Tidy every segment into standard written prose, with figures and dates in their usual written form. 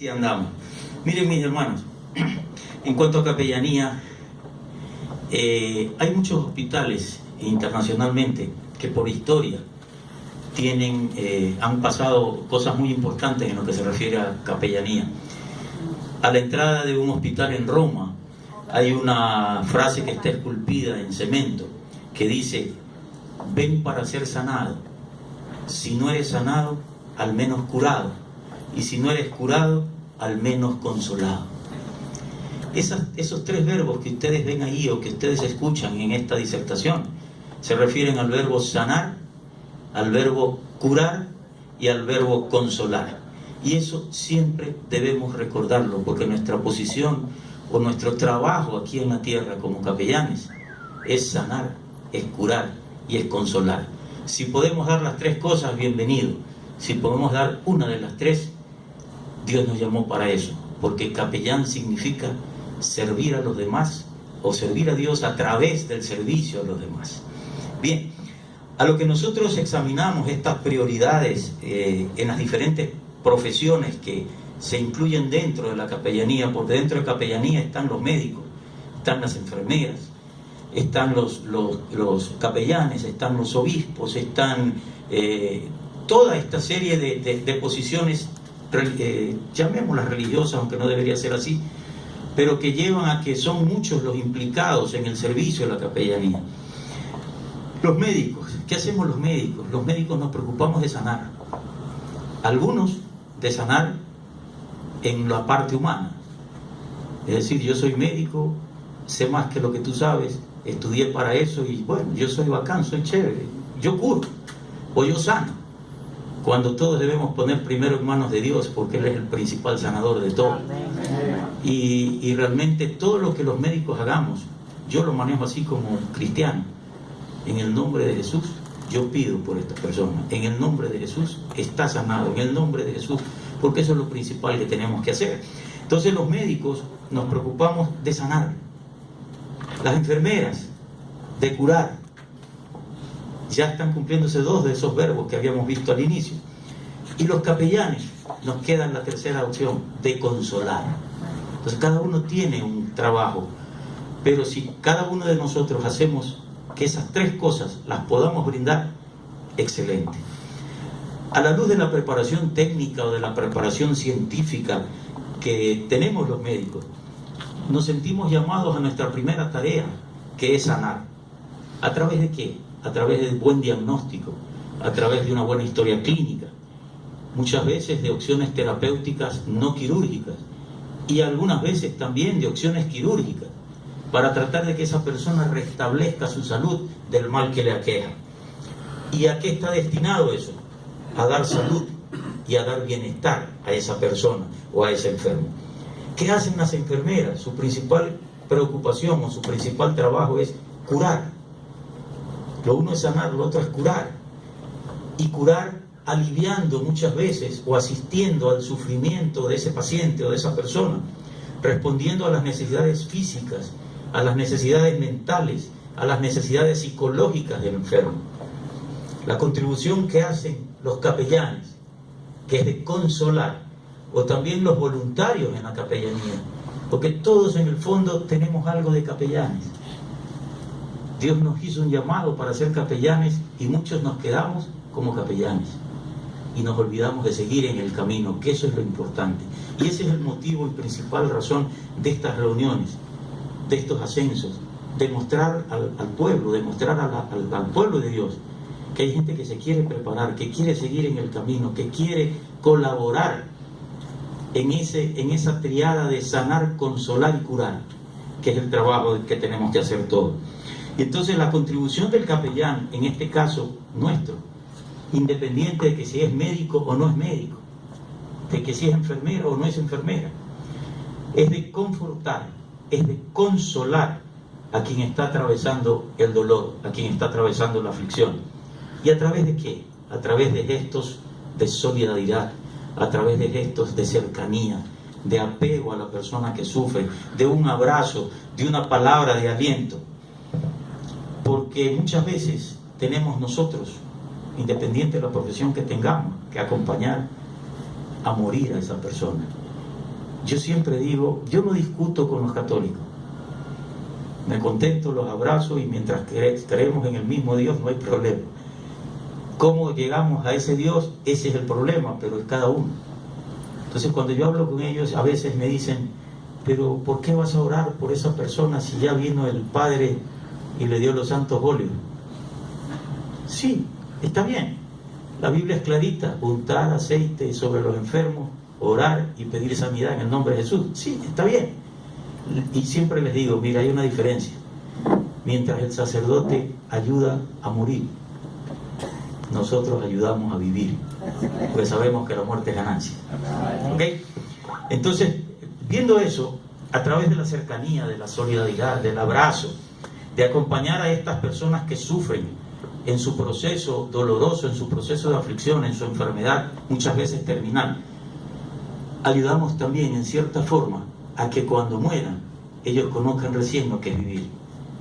Sí, andamos. Miren, mis hermanos, en cuanto a capellanía, hay muchos hospitales internacionalmente que por historia han pasado cosas muy importantes en lo que se refiere a capellanía. A la entrada de un hospital en Roma hay una frase que está esculpida en cemento que dice: ven para ser sanado. Si no eres sanado, al menos curado. Y si no eres curado, al menos consolado. Esos tres verbos que ustedes ven ahí o que ustedes escuchan en esta disertación se refieren al verbo sanar, al verbo curar y al verbo consolar. Y eso siempre debemos recordarlo, porque nuestra posición o nuestro trabajo aquí en la tierra como capellanes es sanar, es curar y es consolar. Si podemos dar las tres cosas, bienvenido. Si podemos dar una de las tres, Dios nos llamó para eso, porque capellán significa servir a los demás o servir a Dios a través del servicio a los demás. Bien, a lo que nosotros examinamos estas prioridades en las diferentes profesiones que se incluyen dentro de la capellanía, porque dentro de capellanía están los médicos, están las enfermeras, están los capellanes, están los obispos, están toda esta serie de posiciones, llamémoslas religiosas, aunque no debería ser así, pero que llevan a que son muchos los implicados en el servicio de la capellanía. Los médicos, ¿qué hacemos los médicos? Los médicos nos preocupamos de sanar. Algunos de sanar en la parte humana. Es decir, yo soy médico, sé más que lo que tú sabes, estudié para eso y bueno, yo soy bacán, soy chévere, yo curo o yo sano. Cuando todos debemos poner primero en manos de Dios, porque Él es el principal sanador de todo. Y realmente todo lo que los médicos hagamos, yo lo manejo así como cristiano. En el nombre de Jesús, yo pido por esta persona. En el nombre de Jesús está sanado. En el nombre de Jesús, porque eso es lo principal que tenemos que hacer. Entonces los médicos nos preocupamos de sanar. Las enfermeras, de curar. Ya están cumpliéndose dos de esos verbos que habíamos visto al inicio. Y los capellanes, nos queda la tercera opción, de consolar. Entonces cada uno tiene un trabajo, pero si cada uno de nosotros hacemos que esas tres cosas las podamos brindar, excelente. A la luz de la preparación técnica o de la preparación científica que tenemos los médicos, nos sentimos llamados a nuestra primera tarea, que es sanar. ¿A través de qué? A través de buen diagnóstico, a través de una buena historia clínica, muchas veces de opciones terapéuticas no quirúrgicas y algunas veces también de opciones quirúrgicas, para tratar de que esa persona restablezca su salud del mal que le aqueja. ¿Y a qué está destinado eso? A dar salud y a dar bienestar a esa persona o a ese enfermo. ¿Qué hacen las enfermeras? Su principal preocupación o su principal trabajo es curar. Lo uno es sanar, lo otro es curar. Y curar aliviando muchas veces o asistiendo al sufrimiento de ese paciente o de esa persona, respondiendo a las necesidades físicas, a las necesidades mentales, a las necesidades psicológicas del enfermo. La contribución que hacen los capellanes, que es de consolar, o también los voluntarios en la capellanía, porque todos en el fondo tenemos algo de capellanes. Dios nos hizo un llamado para ser capellanes y muchos nos quedamos como capellanes y nos olvidamos de seguir en el camino, que eso es lo importante. Y ese es el motivo y principal razón de estas reuniones, de estos ascensos, de mostrar al pueblo, de mostrar al pueblo de Dios que hay gente que se quiere preparar, que quiere seguir en el camino, que quiere colaborar en esa triada de sanar, consolar y curar, que es el trabajo que tenemos que hacer todos. Y entonces la contribución del capellán, en este caso nuestro, independiente de que si es médico o no es médico, de que si es enfermero o no es enfermera, es de confortar, es de consolar a quien está atravesando el dolor, a quien está atravesando la aflicción. ¿Y a través de qué? A través de gestos de solidaridad, a través de gestos de cercanía, de apego a la persona que sufre, de un abrazo, de una palabra de aliento. Porque muchas veces tenemos nosotros, independiente de la profesión que tengamos, que acompañar a morir a esa persona. Yo siempre digo, yo no discuto con los católicos. Me contento, los abrazo y mientras creemos en el mismo Dios no hay problema. ¿Cómo llegamos a ese Dios? Ese es el problema, pero es cada uno. Entonces cuando yo hablo con ellos, a veces me dicen, pero ¿por qué vas a orar por esa persona si ya vino el Padre y le dio los santos óleos? Sí, está bien. La Biblia es clarita, untar aceite sobre los enfermos, orar y pedir sanidad en el nombre de Jesús. Sí, está bien. Y siempre les digo, mira, hay una diferencia. Mientras el sacerdote ayuda a morir, nosotros ayudamos a vivir, porque sabemos que la muerte es ganancia. ¿Ok? Entonces, viendo eso, a través de la cercanía, de la solidaridad, del abrazo, de acompañar a estas personas que sufren en su proceso doloroso, en su proceso de aflicción, en su enfermedad, muchas veces terminal, ayudamos también en cierta forma a que cuando mueran ellos conozcan recién lo que es vivir.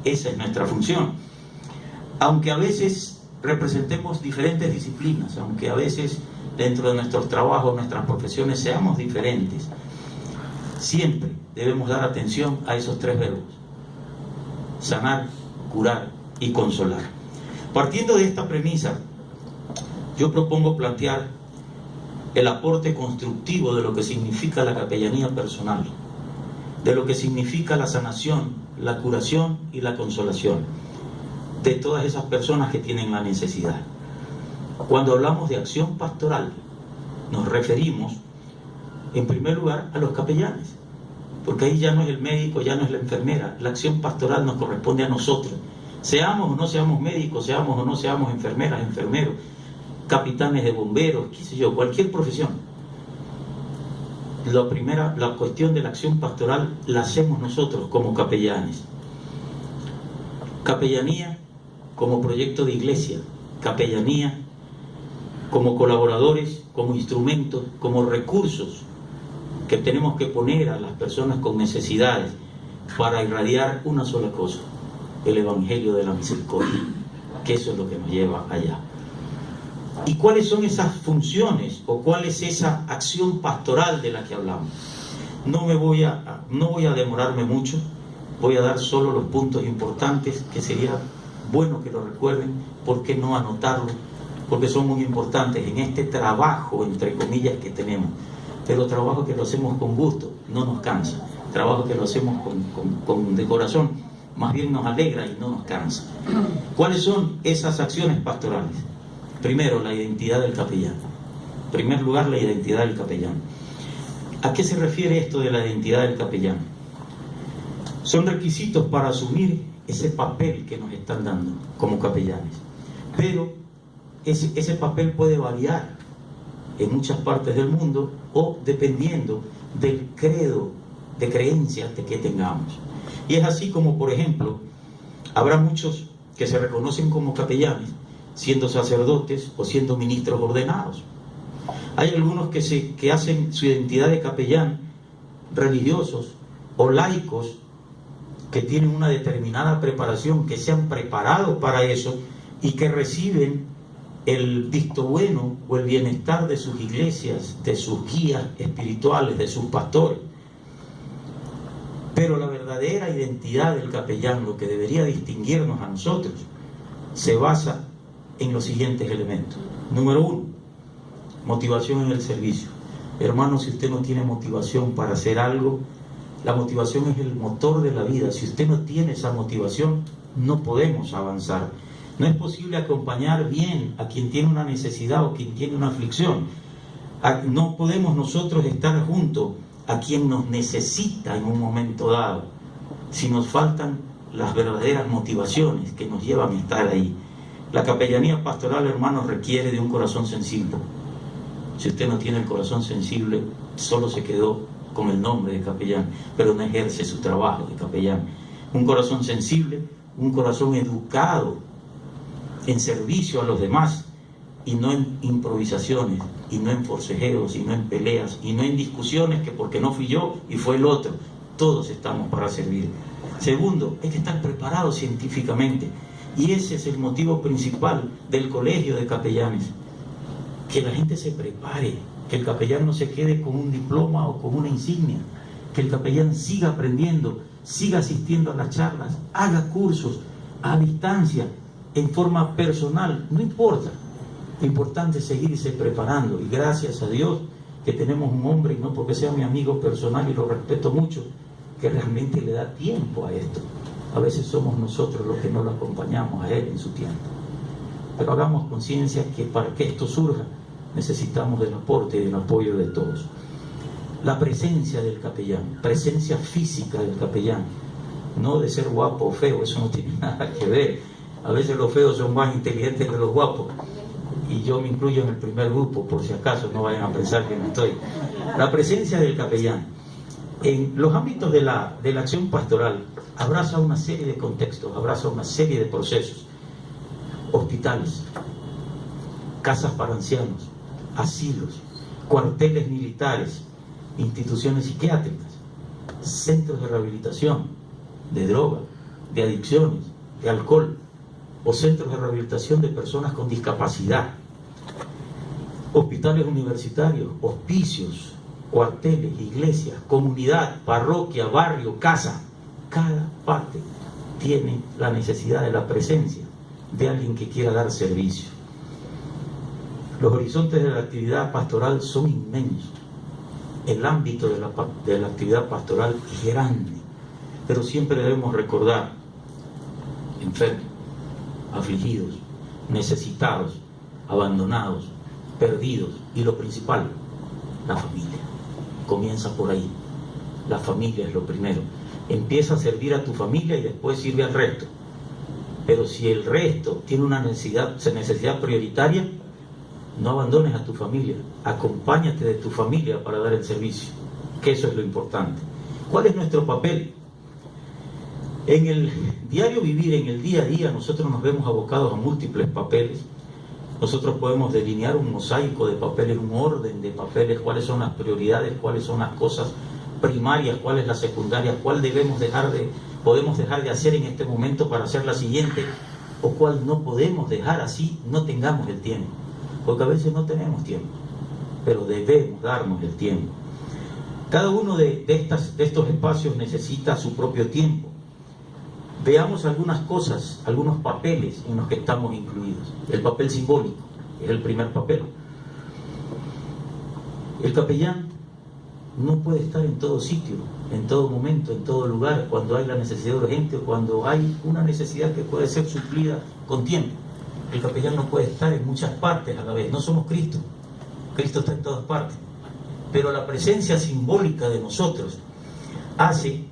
Esa es nuestra función. Aunque a veces representemos diferentes disciplinas, aunque a veces dentro de nuestros trabajos, nuestras profesiones seamos diferentes, siempre debemos dar atención a esos tres verbos: sanar, curar y consolar. Partiendo de esta premisa, yo propongo plantear el aporte constructivo de lo que significa la capellanía personal, de lo que significa la sanación, la curación y la consolación de todas esas personas que tienen la necesidad. Cuando hablamos de acción pastoral, nos referimos en primer lugar a los capellanes, porque ahí ya no es el médico, ya no es la enfermera. La acción pastoral nos corresponde a nosotros, seamos o no seamos médicos, seamos o no seamos enfermeras, enfermeros, capitanes de bomberos, qué sé yo, cualquier profesión. La cuestión de la acción pastoral la hacemos nosotros como capellanes. Capellanía como proyecto de iglesia, capellanía como colaboradores, como instrumentos, como recursos que tenemos que poner a las personas con necesidades para irradiar una sola cosa: el Evangelio de la Misericordia, que eso es lo que nos lleva allá. ¿Y cuáles son esas funciones o cuál es esa acción pastoral de la que hablamos? No voy a demorarme mucho, voy a dar solo los puntos importantes que sería bueno que lo recuerden. ¿Por qué no anotarlo? Porque son muy importantes en este trabajo, entre comillas, que tenemos. Pero trabajo que lo hacemos con gusto, no nos cansa. Trabajo que lo hacemos de corazón, más bien nos alegra y no nos cansa. ¿Cuáles son esas acciones pastorales? Primero, la identidad del capellán. En primer lugar, la identidad del capellán. ¿A qué se refiere esto de la identidad del capellán? Son requisitos para asumir ese papel que nos están dando como capellanes. Pero ese papel puede variar en muchas partes del mundo o dependiendo del credo de creencias que tengamos. Y es así como, por ejemplo, habrá muchos que se reconocen como capellanes siendo sacerdotes o siendo ministros ordenados. Hay algunos que hacen su identidad de capellán religiosos o laicos que tienen una determinada preparación, que se han preparado para eso y que reciben el visto bueno o el bienestar de sus iglesias, de sus guías espirituales, de sus pastores. Pero la verdadera identidad del capellán, lo que debería distinguirnos a nosotros, se basa en los siguientes elementos. Número 1, motivación en el servicio. Hermano, si usted no tiene motivación para hacer algo, la motivación es el motor de la vida. Si usted no tiene esa motivación, no podemos avanzar. No es posible acompañar bien a quien tiene una necesidad o quien tiene una aflicción. No podemos nosotros estar junto a quien nos necesita en un momento dado si nos faltan las verdaderas motivaciones que nos llevan a estar ahí. La capellanía pastoral, hermanos, requiere de un corazón sensible. Si usted no tiene el corazón sensible, solo se quedó con el nombre de capellán, pero no ejerce su trabajo de capellán. Un corazón sensible, un corazón educado en servicio a los demás, y no en improvisaciones, y no en forcejeos, y no en peleas, y no en discusiones que porque no fui yo y fue el otro. Todos estamos para servir. Segundo, hay que estar preparados científicamente, y ese es el motivo principal del colegio de capellanes, que la gente se prepare, que el capellán no se quede con un diploma o con una insignia, que el capellán siga aprendiendo, siga asistiendo a las charlas, haga cursos a distancia, en forma personal, no importa. Lo importante es seguirse preparando, y gracias a Dios que tenemos un hombre, y no porque sea mi amigo personal y lo respeto mucho, que realmente le da tiempo a esto. A veces somos nosotros los que no lo acompañamos a él en su tiempo. Pero hagamos conciencia que para que esto surja necesitamos del aporte y del apoyo de todos. La presencia del capellán, presencia física del capellán, no de ser guapo o feo, eso no tiene nada que ver. A veces los feos son más inteligentes que los guapos, y yo me incluyo en el primer grupo, por si acaso no vayan a pensar que no estoy. La presencia del capellán en los ámbitos de la acción pastoral abraza una serie de contextos, abraza una serie de procesos: hospitales, casas para ancianos, asilos, cuarteles militares, instituciones psiquiátricas, centros de rehabilitación, de droga, de adicciones, de alcohol, o centros de rehabilitación de personas con discapacidad, hospitales universitarios, hospicios, cuarteles, iglesias, comunidad, parroquia, barrio, casa. Cada parte tiene la necesidad de la presencia de alguien que quiera dar servicio. Los horizontes de la actividad pastoral son inmensos. El ámbito de la actividad pastoral es grande, pero siempre debemos recordar: enfermos, afligidos, necesitados, abandonados, perdidos, y lo principal, la familia. Comienza por ahí. La familia es lo primero. Empieza a servir a tu familia y después sirve al resto. Pero si el resto tiene una necesidad prioritaria, no abandones a tu familia. Acompáñate de tu familia para dar el servicio, que eso es lo importante. ¿Cuál es nuestro papel? En el diario vivir, en el día a día, nosotros nos vemos abocados a múltiples papeles. Nosotros podemos delinear un mosaico de papeles, un orden de papeles, cuáles son las prioridades, cuáles son las cosas primarias, cuál es la secundaria, cuál podemos dejar de hacer en este momento para hacer la siguiente, o cuál no podemos dejar, así no tengamos el tiempo. Porque a veces no tenemos tiempo, pero debemos darnos el tiempo. Cada uno de estos espacios necesita su propio tiempo. Veamos algunas cosas, algunos papeles en los que estamos incluidos. El papel simbólico es el primer papel. El capellán no puede estar en todo sitio, en todo momento, en todo lugar, cuando hay la necesidad urgente o cuando hay una necesidad que puede ser suplida con tiempo. El capellán no puede estar en muchas partes a la vez. No somos Cristo. Cristo está en todas partes. Pero la presencia simbólica de nosotros hace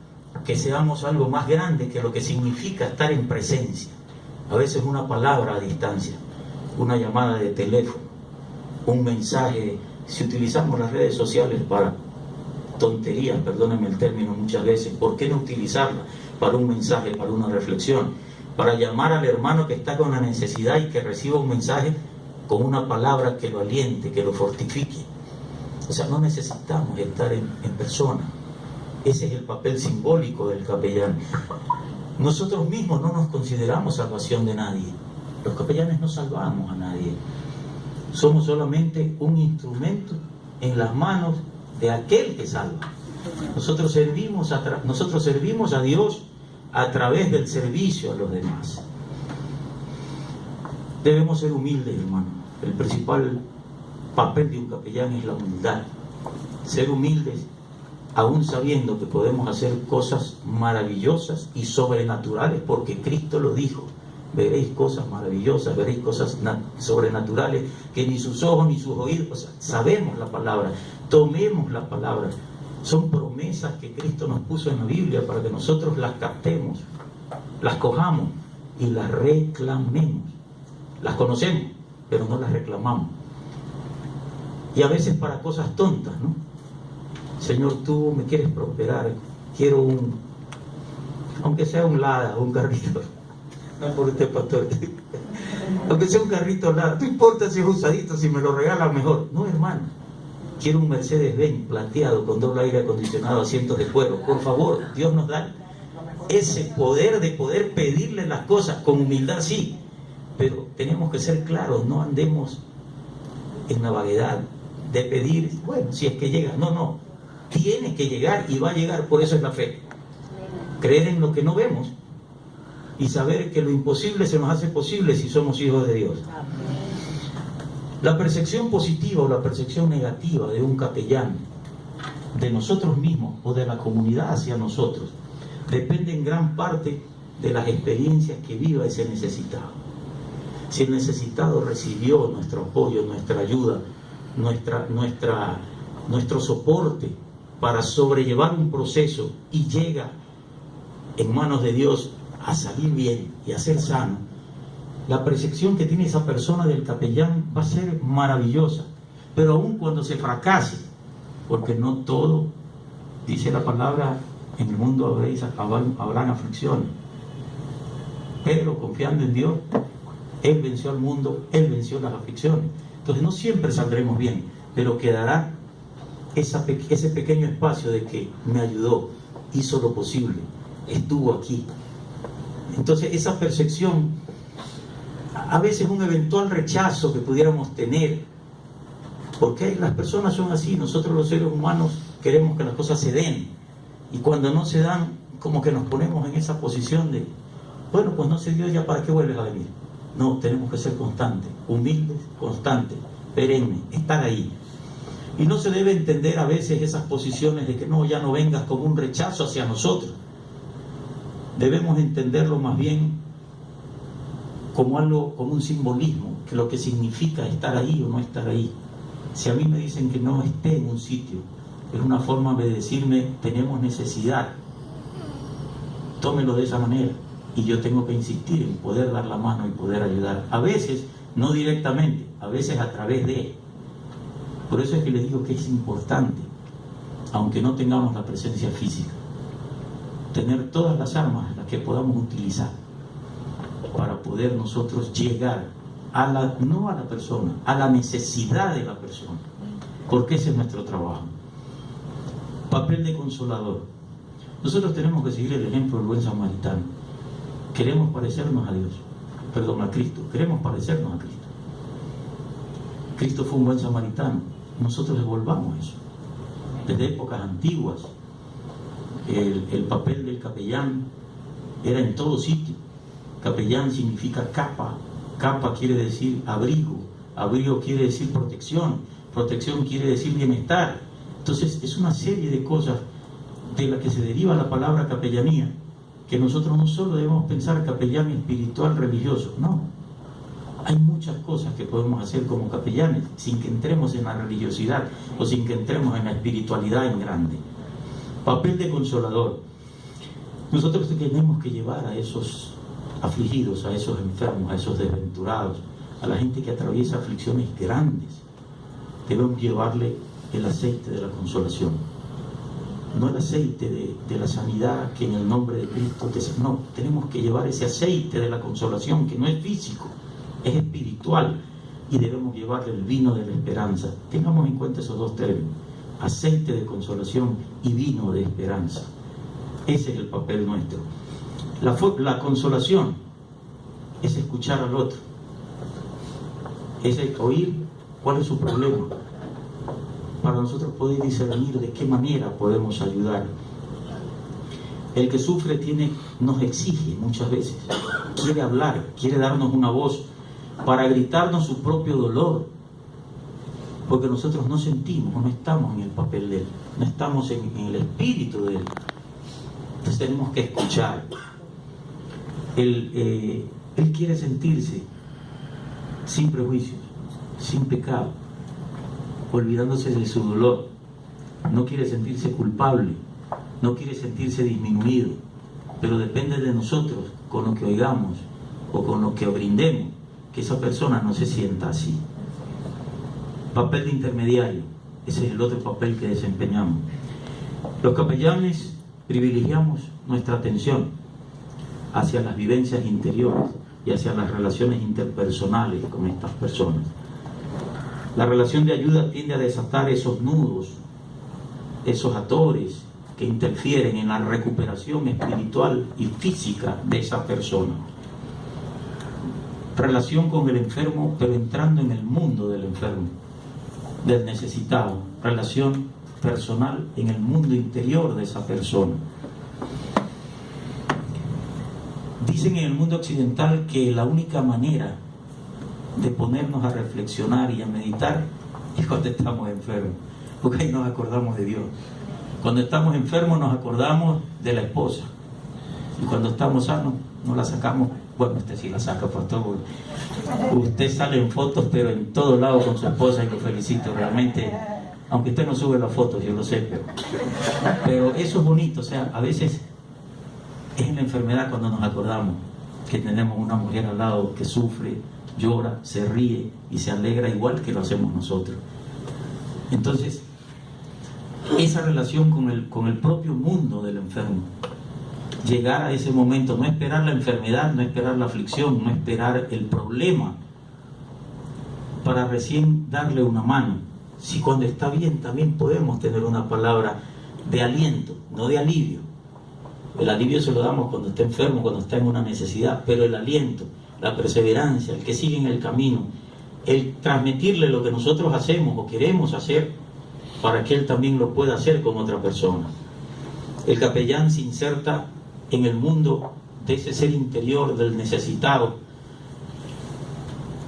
que seamos algo más grande que lo que significa estar en presencia. A veces una palabra a distancia, una llamada de teléfono, un mensaje. Si utilizamos las redes sociales para tonterías, perdónenme el término muchas veces, ¿por qué no utilizarla para un mensaje, para una reflexión, para llamar al hermano que está con la necesidad y que reciba un mensaje con una palabra que lo aliente, que lo fortifique? O sea, no necesitamos estar en persona. Ese es el papel simbólico del capellán. Nosotros mismos no nos consideramos salvación de nadie. Los capellanes no salvamos a nadie. Somos solamente un instrumento en las manos de aquel que salva. Nosotros servimos a Dios a través del servicio a los demás. Debemos ser humildes, hermano. El principal papel de un capellán es la humildad. Ser humildes, aún sabiendo que podemos hacer cosas maravillosas y sobrenaturales, porque Cristo lo dijo: veréis cosas maravillosas, veréis cosas sobrenaturales que ni sus ojos ni sus oídos. O sea, sabemos la palabra, tomemos la palabra. Son promesas que Cristo nos puso en la Biblia para que nosotros las captemos, las cojamos y las reclamemos. Las conocemos, pero no las reclamamos. Y a veces para cosas tontas, ¿no? Señor, tú me quieres prosperar, quiero aunque sea un Lada o un carrito, no por usted, pastor, aunque sea un carrito Lada, no importa si es usadito, si me lo regalan mejor. No, hermano, quiero un Mercedes-Benz plateado con doble aire acondicionado, asientos de cuero. Por favor, Dios nos da ese poder de poder pedirle las cosas con humildad, sí, pero tenemos que ser claros, no andemos en la vaguedad, de pedir, bueno, si es que llega. No, tiene que llegar y va a llegar, por eso es la fe. Creer en lo que no vemos y saber que lo imposible se nos hace posible si somos hijos de Dios. La percepción positiva o la percepción negativa de un capellán, de nosotros mismos o de la comunidad hacia nosotros, depende en gran parte de las experiencias que viva ese necesitado. Si el necesitado recibió nuestro apoyo, nuestra ayuda, nuestro soporte para sobrellevar un proceso y llega en manos de Dios a salir bien y a ser sano, la percepción que tiene esa persona del capellán va a ser maravillosa. Pero aun cuando se fracase, porque no todo, dice la palabra, en el mundo habrán aflicciones, pero confiando en Dios, Él venció al mundo, Él venció las aflicciones. Entonces no siempre saldremos bien, pero quedará ese pequeño espacio de que me ayudó, hizo lo posible, estuvo aquí. Entonces esa percepción, a veces un eventual rechazo que pudiéramos tener, porque las personas son así, nosotros los seres humanos queremos que las cosas se den, y cuando no se dan, como que nos ponemos en esa posición de, bueno, pues no se dio, ya para qué vuelves a venir. No, tenemos que ser constantes, humildes, constantes, perennes, estar ahí. Y no se debe entender a veces esas posiciones de que no, ya no vengas, como un rechazo hacia nosotros. Debemos entenderlo más bien como algo, como un simbolismo, que lo que significa estar ahí o no estar ahí. Si a mí me dicen que no esté en un sitio, es una forma de decirme, tenemos necesidad, tómelo de esa manera. Y yo tengo que insistir en poder dar la mano y poder ayudar. A veces, no directamente, a veces a través de. Por eso es que les digo que es importante, aunque no tengamos la presencia física, tener todas las armas las que podamos utilizar para poder nosotros llegar no a la persona, a la necesidad de la persona, porque ese es nuestro trabajo. Papel de consolador. Nosotros tenemos que seguir el ejemplo del buen samaritano. Queremos parecernos a Dios, a Cristo, queremos parecernos a Cristo. Cristo fue un buen samaritano, nosotros devolvamos eso. Desde épocas antiguas, el papel del capellán era en todo sitio. Capellán significa capa, capa quiere decir abrigo, abrigo quiere decir protección, protección quiere decir bienestar. Entonces es una serie de cosas de las que se deriva la palabra capellanía, que nosotros no solo debemos pensar capellán espiritual religioso, no. Hay muchas cosas que podemos hacer como capellanes sin que entremos en la religiosidad o sin que entremos en la espiritualidad en grande. Papel de consolador. Nosotros tenemos que llevar a esos afligidos, a esos enfermos, a esos desventurados, a la gente que atraviesa aflicciones grandes. Debemos llevarle el aceite de la consolación. No el aceite de la sanidad que en el nombre de Cristo no, tenemos que llevar ese aceite de la consolación que no es físico, es espiritual, y debemos llevarle el vino de la esperanza. Tengamos en cuenta esos dos términos, aceite de consolación y vino de esperanza. Ese es el papel nuestro. La consolación es escuchar al otro, es oír cuál es su problema, para nosotros poder discernir de qué manera podemos ayudar. El que sufre nos exige muchas veces, quiere hablar, quiere darnos una voz para gritarnos su propio dolor, porque nosotros no sentimos, no estamos en el papel de él, no estamos en el espíritu de él. Entonces tenemos que escuchar. Él quiere sentirse sin prejuicios, sin pecado, olvidándose de su dolor. No quiere sentirse culpable, no quiere sentirse disminuido, pero depende de nosotros, con lo que oigamos o con lo que brindemos, que esa persona no se sienta así. Papel de intermediario, ese es el otro papel que desempeñamos. Los capellanes privilegiamos nuestra atención hacia las vivencias interiores y hacia las relaciones interpersonales con estas personas. La relación de ayuda tiende a desatar esos nudos, esos atores que interfieren en la recuperación espiritual y física de esa persona. Relación con el enfermo, pero entrando en el mundo del enfermo. del necesitado, relación personal en el mundo interior de esa persona. Dicen en el mundo occidental que la única manera de ponernos a reflexionar y a meditar es cuando estamos enfermos, porque ahí nos acordamos de Dios. Cuando estamos enfermos nos acordamos de la esposa, y cuando estamos sanos no la sacamos. Bueno, usted sí la saca, pastor. Usted sale en fotos, pero en todos lados con su esposa, y lo felicito realmente, aunque usted no sube las fotos, yo lo sé, pero eso es bonito. O sea, a veces es en la enfermedad cuando nos acordamos que tenemos una mujer al lado que sufre, llora, se ríe y se alegra igual que lo hacemos nosotros. Entonces, esa relación con el propio mundo del enfermo, llegar a ese momento, no esperar la enfermedad, no esperar la aflicción, no esperar el problema para recién darle una mano. Si cuando está bien también podemos tener una palabra de aliento, no de alivio. El alivio se lo damos cuando está enfermo, cuando está en una necesidad, pero el aliento, la perseverancia, el que sigue en el camino, el transmitirle lo que nosotros hacemos o queremos hacer para que él también lo pueda hacer con otra persona. El capellán se inserta en el mundo de ese ser interior del necesitado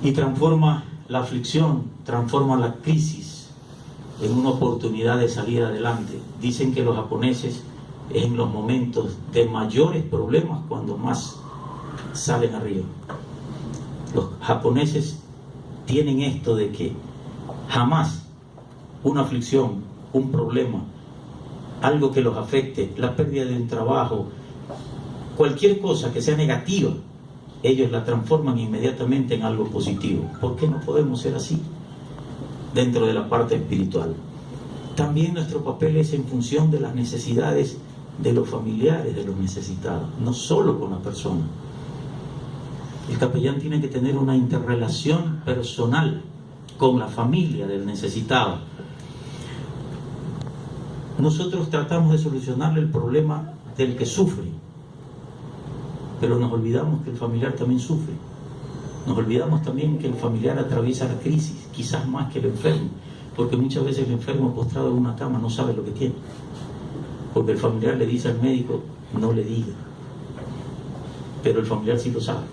y transforma la aflicción, transforma la crisis en una oportunidad de salir adelante. Dicen que los japoneses, en los momentos de mayores problemas, cuando más salen arriba. Los japoneses tienen esto de que jamás una aflicción, un problema, algo que los afecte, la pérdida de un trabajo, cualquier cosa que sea negativa, ellos la transforman inmediatamente en algo positivo. ¿Por qué no podemos ser así dentro de la parte espiritual? También nuestro papel es en función de las necesidades de los familiares de los necesitados, no solo con la persona. El capellán tiene que tener una interrelación personal con la familia del necesitado. Nosotros tratamos de solucionarle el problema del que sufre, pero nos olvidamos que el familiar también sufre. Nos olvidamos también que el familiar atraviesa la crisis, quizás más que el enfermo, porque muchas veces el enfermo postrado en una cama no sabe lo que tiene, porque el familiar le dice al médico, no le diga, pero el familiar sí lo sabe.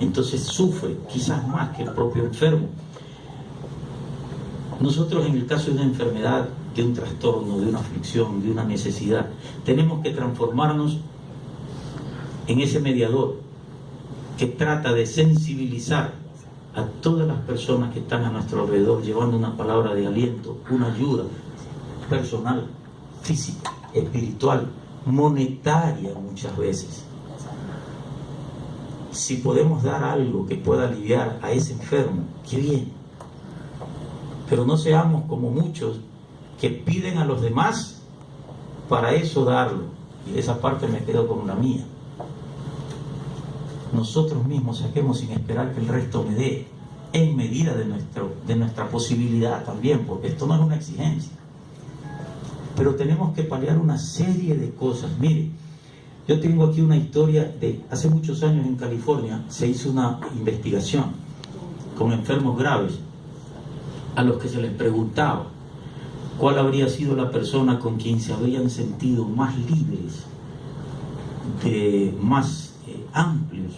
Entonces sufre quizás más que el propio enfermo. Nosotros, en el caso de una enfermedad, de un trastorno, de una aflicción, de una necesidad, tenemos que transformarnos en ese mediador que trata de sensibilizar a todas las personas que están a nuestro alrededor, llevando una palabra de aliento, una ayuda personal, física, espiritual, monetaria muchas veces. Si podemos dar algo que pueda aliviar a ese enfermo, qué bien. Pero no seamos como muchos que piden a los demás para eso darlo. Y de esa parte me quedo con la mía. Nosotros mismos saquemos sin esperar que el resto me dé, en medida de nuestra posibilidad también, porque esto no es una exigencia. Pero tenemos que paliar una serie de cosas. Mire, yo tengo aquí una historia de hace muchos años en California. Se hizo una investigación con enfermos graves a los que se les preguntaba cuál habría sido la persona con quien se habrían sentido más libres, más amplios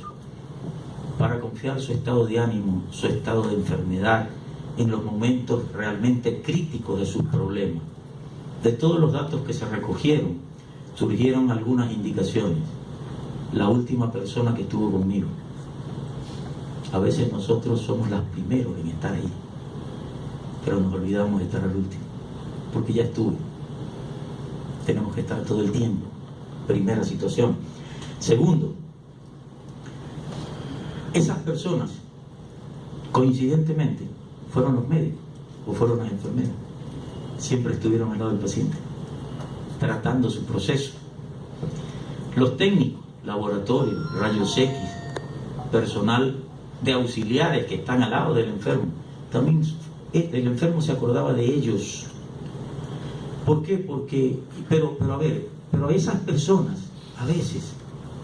para confiar su estado de ánimo, su estado de enfermedad en los momentos realmente críticos de sus problemas. De todos los datos que se recogieron, surgieron algunas indicaciones. La última persona que estuvo conmigo. A veces nosotros somos los primeros en estar ahí, pero nos olvidamos de estar al último, porque ya estuve. Tenemos que estar todo el tiempo. Primera situación. Segundo, esas personas, coincidentemente, fueron los médicos o fueron las enfermeras. Siempre estuvieron al lado del paciente, tratando su proceso. Los técnicos, laboratorios, rayos X, personal de auxiliares que están al lado del enfermo, también el enfermo se acordaba de ellos. ¿Por qué? Pero esas personas a veces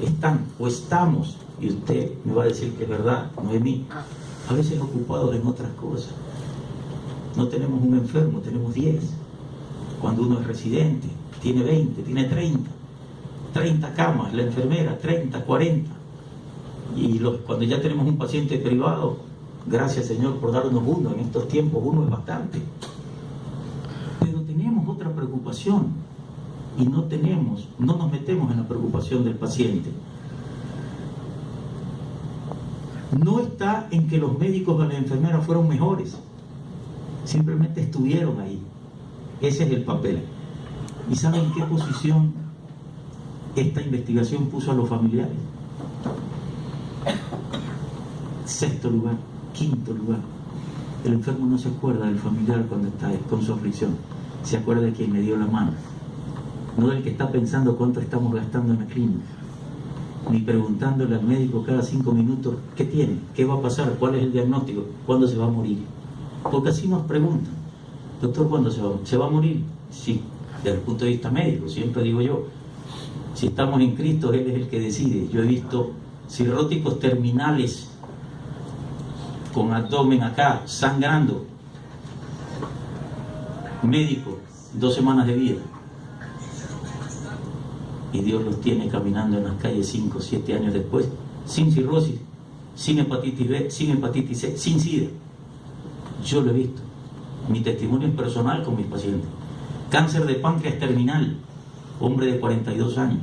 están o estamos, y usted me va a decir que es verdad, Noemí, a veces ocupados en otras cosas. No tenemos un enfermo, tenemos 10. Cuando uno es residente, tiene 20, tiene 30 camas, la enfermera, 30, 40. Y cuando ya tenemos un paciente privado, gracias Señor por darnos uno, en estos tiempos uno es bastante. Pero tenemos otra preocupación y no nos metemos en la preocupación del paciente. No está en que los médicos o las enfermeras fueron mejores, simplemente estuvieron ahí. Ese es el papel. ¿Y saben en qué posición esta investigación puso a los familiares? 6º lugar, 5º lugar. El enfermo no se acuerda del familiar cuando está con su aflicción, se acuerda de quien le dio la mano, no del que está pensando cuánto estamos gastando en la clínica, ni preguntándole al médico cada 5 minutos qué tiene, qué va a pasar, cuál es el diagnóstico, cuándo se va a morir. Porque así nos preguntan: doctor, ¿cuándo se va? ¿Se va a morir? Sí, desde el punto de vista médico, siempre digo yo, si estamos en Cristo, Él es el que decide. Yo he visto cirróticos terminales con abdomen acá, sangrando, médico, 2 semanas de vida, y Dios los tiene caminando en las calles 5 o 7 años después, sin cirrosis, sin hepatitis B, sin hepatitis C, sin SIDA. Yo lo he visto. Mi testimonio es personal con mis pacientes. Cáncer de páncreas terminal, hombre de 42 años.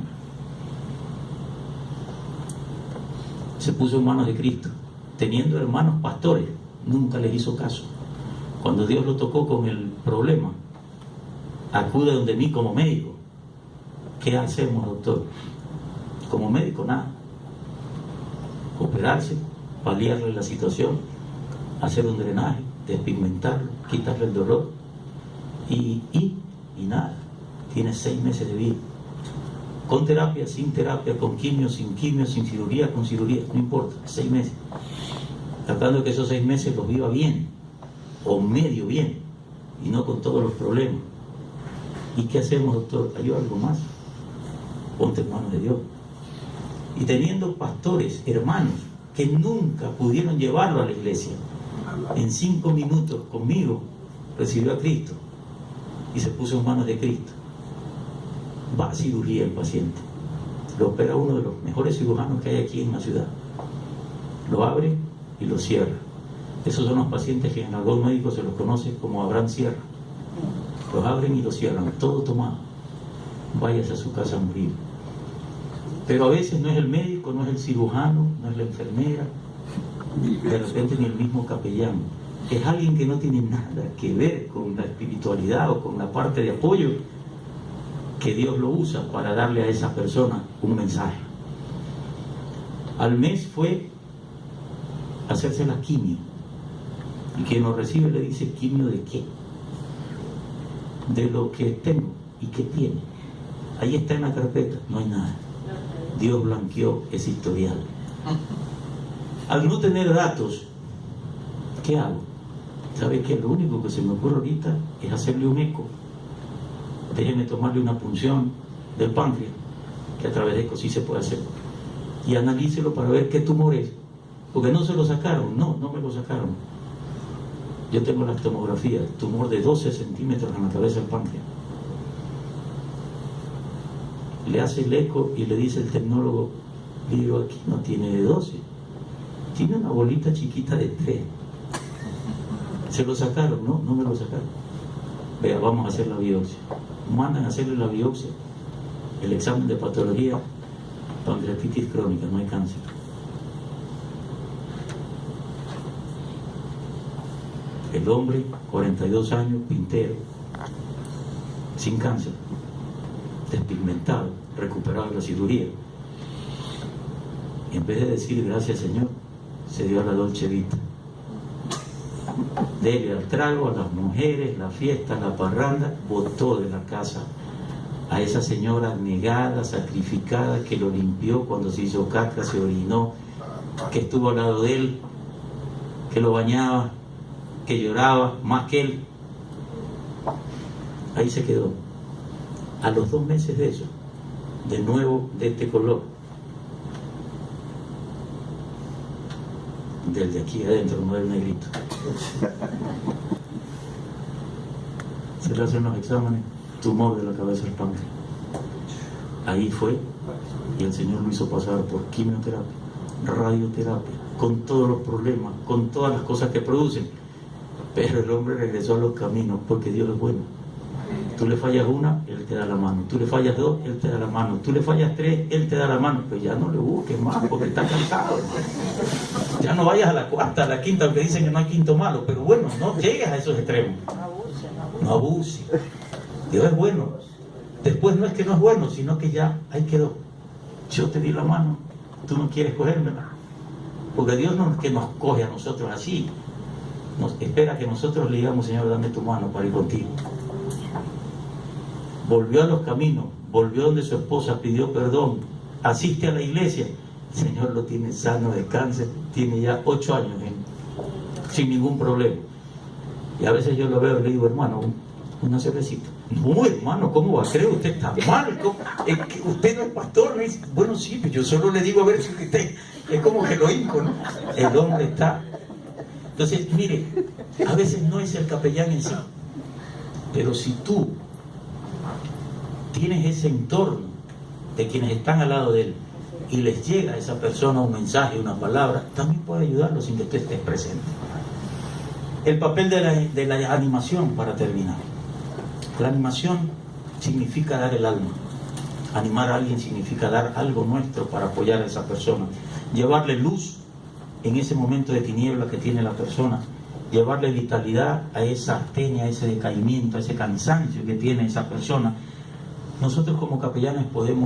Se puso en manos de Cristo, teniendo hermanos pastores, nunca les hizo caso. Cuando Dios lo tocó con el problema, acude donde mí como médico. ¿Qué hacemos, doctor? Como médico, nada. Operarse, paliarle la situación, hacer un drenaje, despigmentarlo, quitarle el dolor y nada. Tiene 6 meses de vida. Con terapia, sin terapia, con quimio, sin cirugía, con cirugía, no importa, 6 meses. Tratando de que esos 6 meses los viva bien, o medio bien, y no con todos los problemas. ¿Y qué hacemos, doctor? ¿Hay algo más? Ponte en manos de Dios. Y teniendo pastores, hermanos, que nunca pudieron llevarlo a la iglesia, en 5 minutos conmigo recibió a Cristo y se puso en manos de Cristo. Va a cirugía el paciente, lo opera uno de los mejores cirujanos que hay aquí en la ciudad, lo abre y lo cierra. Esos son los pacientes que en el argot médico se los conoce como Abraham Sierra. Los abren y los cierran, todo tomado. Váyase a su casa a morir. Pero a veces no es el médico, no es el cirujano, no es la enfermera, de repente ni el mismo capellán. Es alguien que no tiene nada que ver con la espiritualidad o con la parte de apoyo, que Dios lo usa para darle a esa persona un mensaje. Al mes fue a hacerse la quimio, y quien lo recibe le dice: ¿quimio de qué? De lo que tengo. ¿Y qué tiene? Ahí está en la carpeta, no hay nada. Dios blanqueó ese historial. Al no tener datos, ¿qué hago? ¿Sabe qué? Lo único que se me ocurre ahorita es hacerle un eco. Déjeme tomarle una punción del páncreas, que a través de eco sí se puede hacer, y analícelo para ver qué tumor es, porque no se lo sacaron. No me lo sacaron. Yo tengo la tomografía, tumor de 12 centímetros en la cabeza del páncreas. Le hace el eco y le dice el tecnólogo, le digo: aquí no tiene de 12, tiene una bolita chiquita de 3. ¿Se lo sacaron? No me lo sacaron. Vea, vamos a hacer la biopsia. Mandan a hacerle la biopsia, el examen de patología: pancreatitis crónica, no hay cáncer. El hombre, 42 años, pintero, sin cáncer, despigmentado, recuperado de la cirugía. Y en vez de decir gracias Señor, se dio a la Dolce Vita. Dele al trago, a las mujeres, la fiesta, la parranda, botó de la casa a esa señora negada, sacrificada, que lo limpió cuando se hizo caca, se orinó, que estuvo al lado de él, que lo bañaba, que lloraba más que él. Ahí se quedó. A los 2 meses de eso, de nuevo de este color, del de aquí adentro, no del negrito. se le hacen los exámenes, tumor de la cabeza al páncreas. Ahí fue, y el Señor lo hizo pasar por quimioterapia, radioterapia, con todos los problemas, con todas las cosas que producen. Pero el hombre regresó a los caminos, porque Dios es bueno. Tú le fallas una, Él te da la mano. Tú le fallas dos, Él te da la mano. Tú le fallas tres, Él te da la mano. Pero ya no le busques más, porque está cansado, hermano. Ya no vayas a la cuarta, a la quinta, aunque dicen que no hay quinto malo. Pero bueno, no llegues a esos extremos. No abuses. Dios es bueno. Después no es que no es bueno, sino que ya ahí quedó. Yo te di la mano, tú no quieres cogérmela. Porque Dios no es que nos coge a nosotros así. Nos espera que nosotros le digamos, Señor, dame tu mano para ir contigo. Volvió a los caminos, volvió donde su esposa, pidió perdón, asiste a la iglesia. El Señor lo tiene sano de cáncer, tiene ya 8 años sin ningún problema. Y a veces yo lo veo y le digo, hermano, una cervecita. No, hermano, ¿cómo va a creer? Usted está mal. Usted no es pastor. Me dice, bueno, sí, pero yo solo le digo a ver si usted es como que lo hinco, ¿no? El hombre está. Entonces, mire, a veces no es el capellán en sí, pero si tú tienes ese entorno de quienes están al lado de él y les llega a esa persona un mensaje, una palabra, también puede ayudarlo sin que tú estés presente. El papel de la animación, para terminar. La animación significa dar el alma. Animar a alguien significa dar algo nuestro para apoyar a esa persona, llevarle luz en ese momento de tiniebla que tiene la persona, llevarle vitalidad a esa astenia, a ese decaimiento, a ese cansancio que tiene esa persona. Nosotros como capellanes podemos